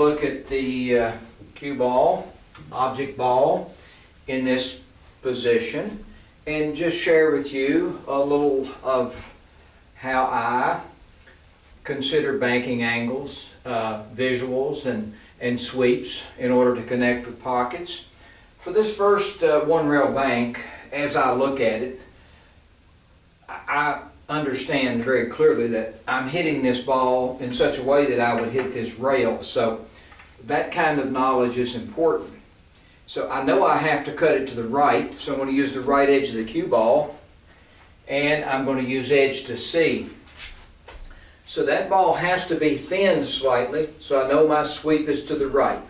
look at the cue ball, object ball in this position and just share with you a little of how I consider banking angles, visuals, and sweeps in order to connect with pockets. For this first one rail bank, as I look at it, I understand very clearly that I'm hitting this ball in such a way that I would hit this rail. So that kind of knowledge is important. So I know I have to cut it to the right, so I'm going to use the right edge of the cue ball, and I'm going to use edge to C. So that ball has to be thinned slightly, so I know my sweep is to the right.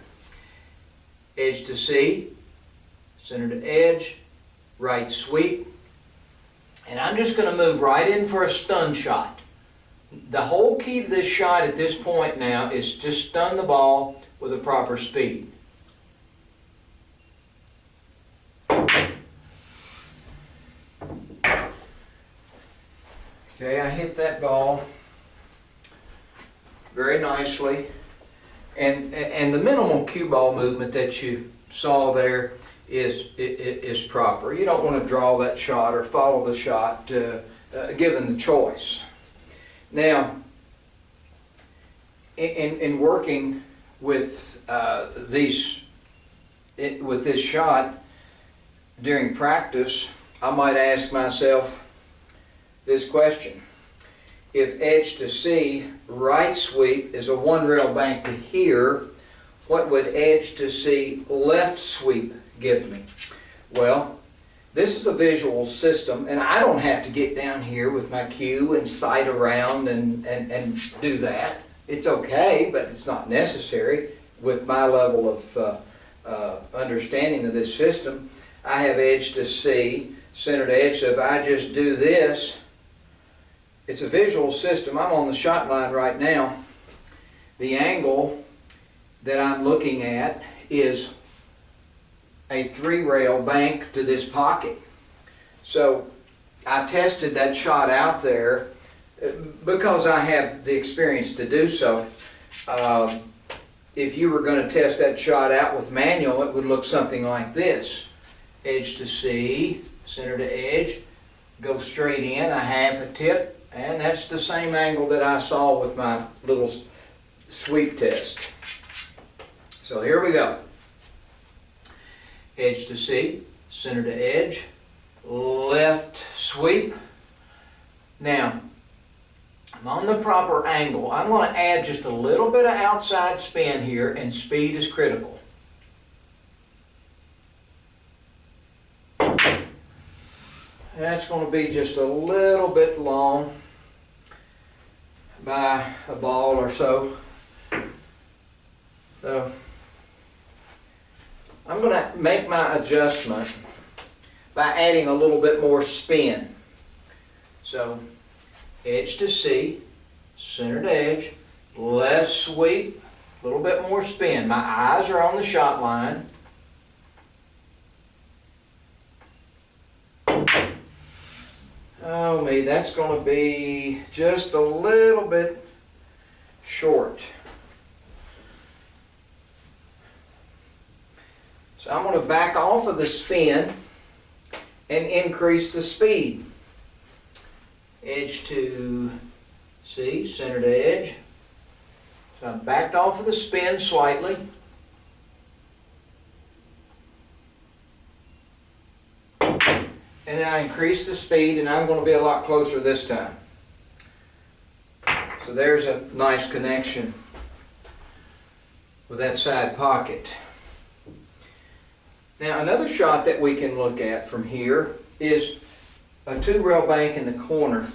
Edge to C, center to edge, right sweep. And I'm just going to move right in for a stun shot. The whole key to this shot at this point now is to stun the ball with a proper speed. Okay, I hit that ball very nicely. And the minimal cue ball movement that you saw there is proper. You don't want to draw that shot or follow the shot given the choice. Now, in working with with this shot during practice, I might ask myself this question: if edge to C, right sweep is a one rail bank to here, what would edge to C, left sweep give me? Well, this is a visual system, and I don't have to get down here with my cue and sight around and do that. It's okay, but it's not necessary with my level of understanding of this system. I have edge to C, center to edge, so if I just do this, it's a visual system. I'm on the shot line right now. The angle that I'm looking at is a 3-rail bank to this pocket. So I tested that shot out there because I have the experience to do so. If you were going to test that shot out with manual, it would look something like this. Edge to C, center to edge, go straight in, a half a tip, and that's the same angle that I saw with my little sweep test. So here we go. Edge to C, center to edge, left sweep. Now, I'm on the proper angle. I'm going to add just a little bit of outside spin here, and speed is critical. That's going to be just a little bit long by a ball or so. So I'm going to make my adjustment by adding a little bit more spin. So edge to C, center to edge, left sweep, a little bit more spin. My eyes are on the shot line. Oh me, that's going to be just a little bit short. So I'm going to back off of the spin and increase the speed. Edge to C, center to edge. So I backed off of the spin slightly. And then I increase the speed, and I'm going to be a lot closer this time. So there's a nice connection with that side pocket. Now another shot that we can look at from here is a 2-rail bank in the corner.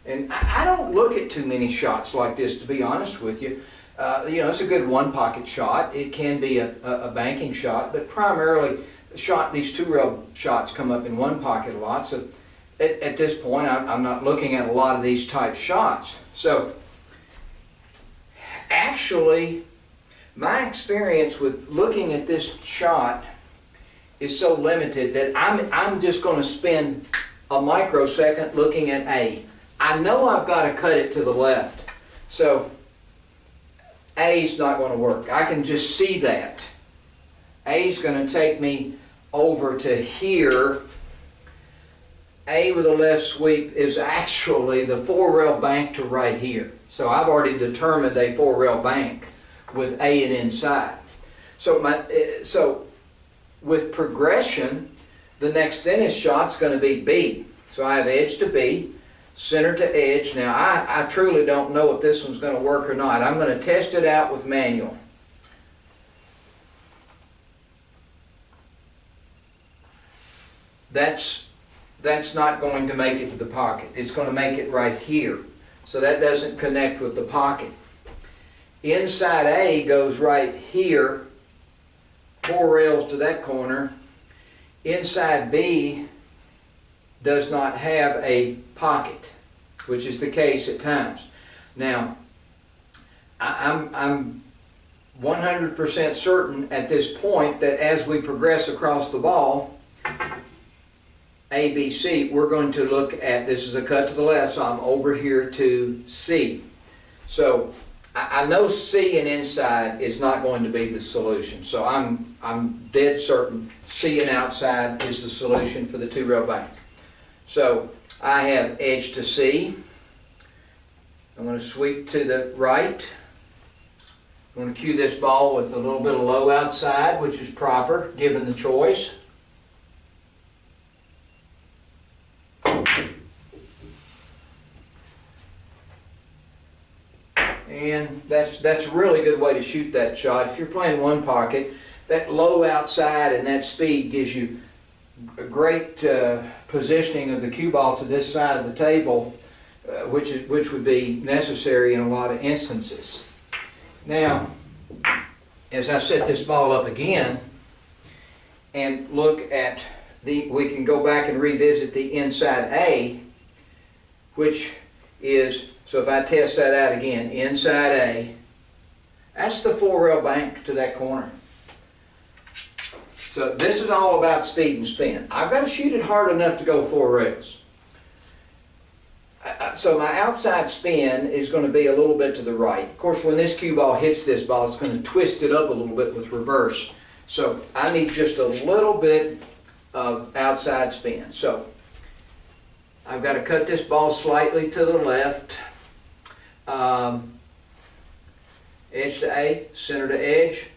And I don't look at too many shots like this, to be honest with you. It's a good one-pocket shot. It can be a banking shot, but primarily these 2-rail shots come up in one pocket a lot. So at this point, I'm not looking at a lot of these type shots. So actually, my experience with looking at this shot is so limited that I'm just going to spend a microsecond looking at A. I know I've got to cut it to the left. So A is not going to work. I can just see that. A is going to take me over to here. A with a left sweep is actually the 4-rail bank to right here. So I've already determined a 4-rail bank with A and inside. So with progression, the next thinnest shot's going to be B. So I have edge to B, center to edge. Now I truly don't know if this one's going to work or not. I'm going to test it out with manual. That's not going to make it to the pocket. It's going to make it right here. So that doesn't connect with the pocket. Inside A goes right here, 4 rails to that corner. Inside B does not have a pocket, which is the case at times. Now, I'm 100% certain at this point that as we progress across the ball, A, B, C, we're going to look at, this is a cut to the left, so I'm over here to C. So I know C and inside is not going to be the solution. So I'm dead certain C and outside is the solution for the 2-rail bank. So I have edge to C. I'm going to sweep to the right. I'm going to cue this ball with a little bit of low outside, which is proper given the choice. And that's a really good way to shoot that shot. If you're playing one pocket, that low outside and that speed gives you a great positioning of the cue ball to this side of the table, which would be necessary in a lot of instances. Now, as I set this ball up again and look at we can go back and revisit the inside A, which is, so if I test that out again, inside A, that's the 4-rail bank to that corner. So this is all about speed and spin. I've got to shoot it hard enough to go 4 rails. So my outside spin is going to be a little bit to the right. Of course, when this cue ball hits this ball, it's going to twist it up a little bit with reverse. So I need just a little bit of outside spin. So I've got to cut this ball slightly to the left. Edge to A, center to edge.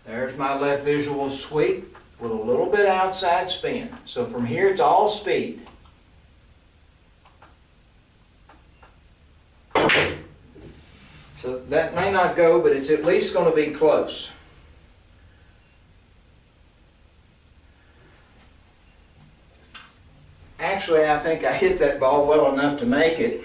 There's my left visual sweep with a little bit outside spin. So from here it's all speed. So that may not go, but it's at least going to be close. Actually, I think I hit that ball well enough to make it.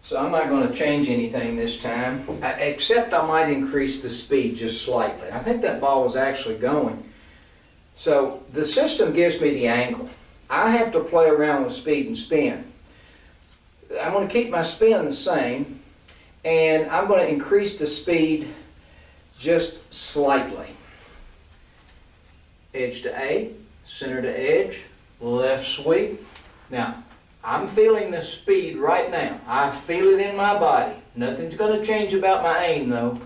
So I'm not going to change anything this time, except I might increase the speed just slightly. I think that ball was actually going. So the system gives me the angle. I have to play around with speed and spin. I'm going to keep my spin the same, and I'm going to increase the speed just slightly. Edge to A, center to edge, left sweep. Now, I'm feeling the speed right now. I feel it in my body. Nothing's going to change about my aim, though.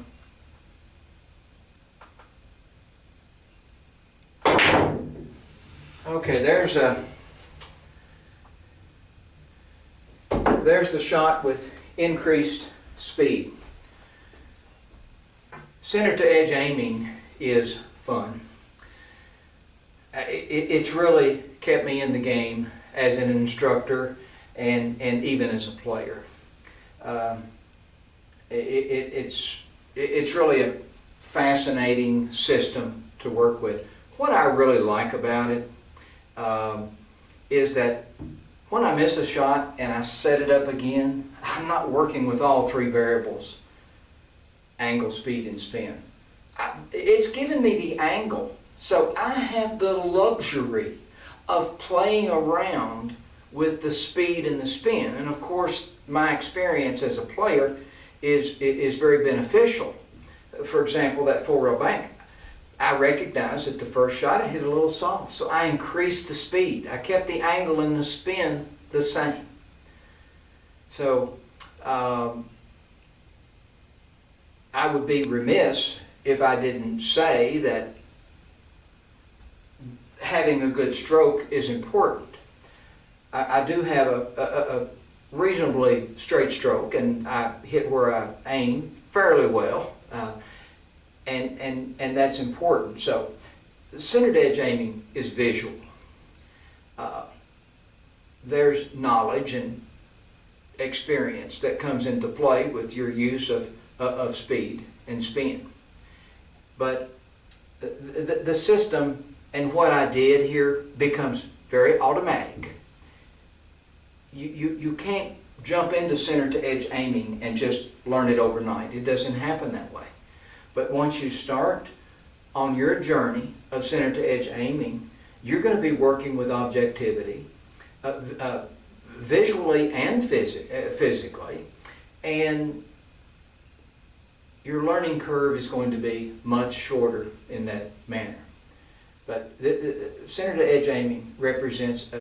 Okay, there's the shot with increased speed. Center to edge aiming is fun. It's really kept me in the game as an instructor and even as a player. It's really a fascinating system to work with. What I really like about it is that when I miss a shot and I set it up again, I'm not working with all 3 variables, angle, speed, and spin. It's given me the angle, so I have the luxury of playing around with the speed and the spin. And of course, my experience as a player is very beneficial. For example, that 4-rail bank, I recognized that the first shot I hit a little soft, so I increased the speed. I kept the angle and the spin the same. So I would be remiss if I didn't say that having a good stroke is important. I do have a reasonably straight stroke, and I hit where I aim fairly well, and that's important. So centered edge aiming is visual. There's knowledge and experience that comes into play with your use of speed and spin. But the system and what I did here becomes very automatic. You can't jump into center to edge aiming and just learn it overnight. It doesn't happen that way. But once you start on your journey of center to edge aiming, you're going to be working with objectivity, visually and physically, and your learning curve is going to be much shorter in that manner. But center to edge aiming represents